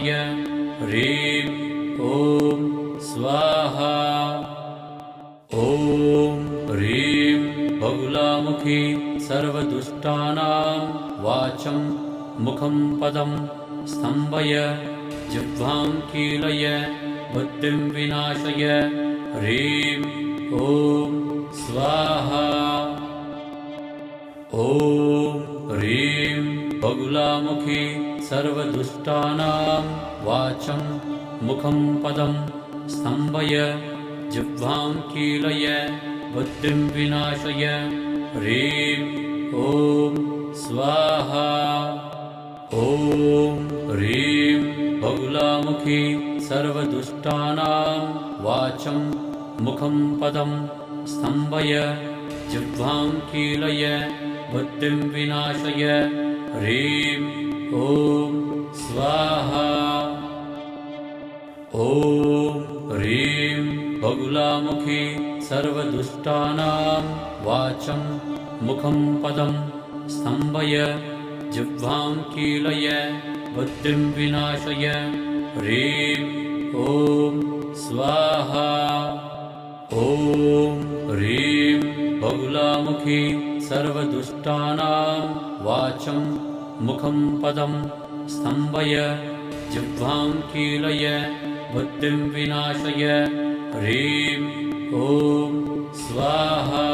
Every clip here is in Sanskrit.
विनाशय ह्रीं ॐ स्वाहा। ॐ ह्रीं बगुलामुखी सर्वदुष्टानां वाचं मुखं पदं स्तम्भय जिह्वां कीलय बुद्धिं विनाशय ह्रीं ॐ स्वाहा। ॐ ह्रीं बगुलामुखी सर्वदुष्टानां वाचं मुखं पदं स्तम्भय जिह्वां कीलय बुद्धिं विनाशय ह्रीं ॐ स्वाहा। ॐ ह्रीं बगुलामुखी सर्वदुष्टानां वाचं मुखं पदं स्तम्भय जिह्वां कीलय बुद्धिं विनाशय ह्रीं ॐ स्वाहा। ॐ ह्रीं बगुलामुखी सर्वदुष्टानां वाचं मुखं पदं स्तम्भय जिह्वां कीलय बुद्धिं विनाशय ह्रीं ॐ स्वाहा। ॐ ह्रीं बगुलामुखी सर्वदुष्टानां वाचं मुखं पदं स्तम्भय जिह्वां कीलय बुद्धिं विनाशय ह्रीं ॐ स्वाहा।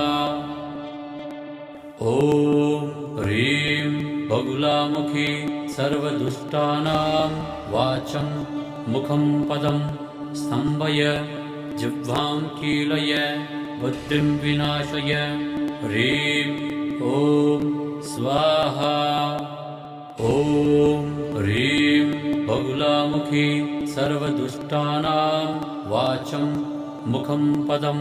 ॐ ह्रीं बगुलामुखी सर्वदुष्टानां वाचं मुखं पदं स्तम्भय जिह्वां कीलय बुद्धिं विनाशय ह्रीं ॐ स्वाहा। ॐ ह्रीं बगुलामुखी सर्वदुष्टानां वाचं मुखं पदं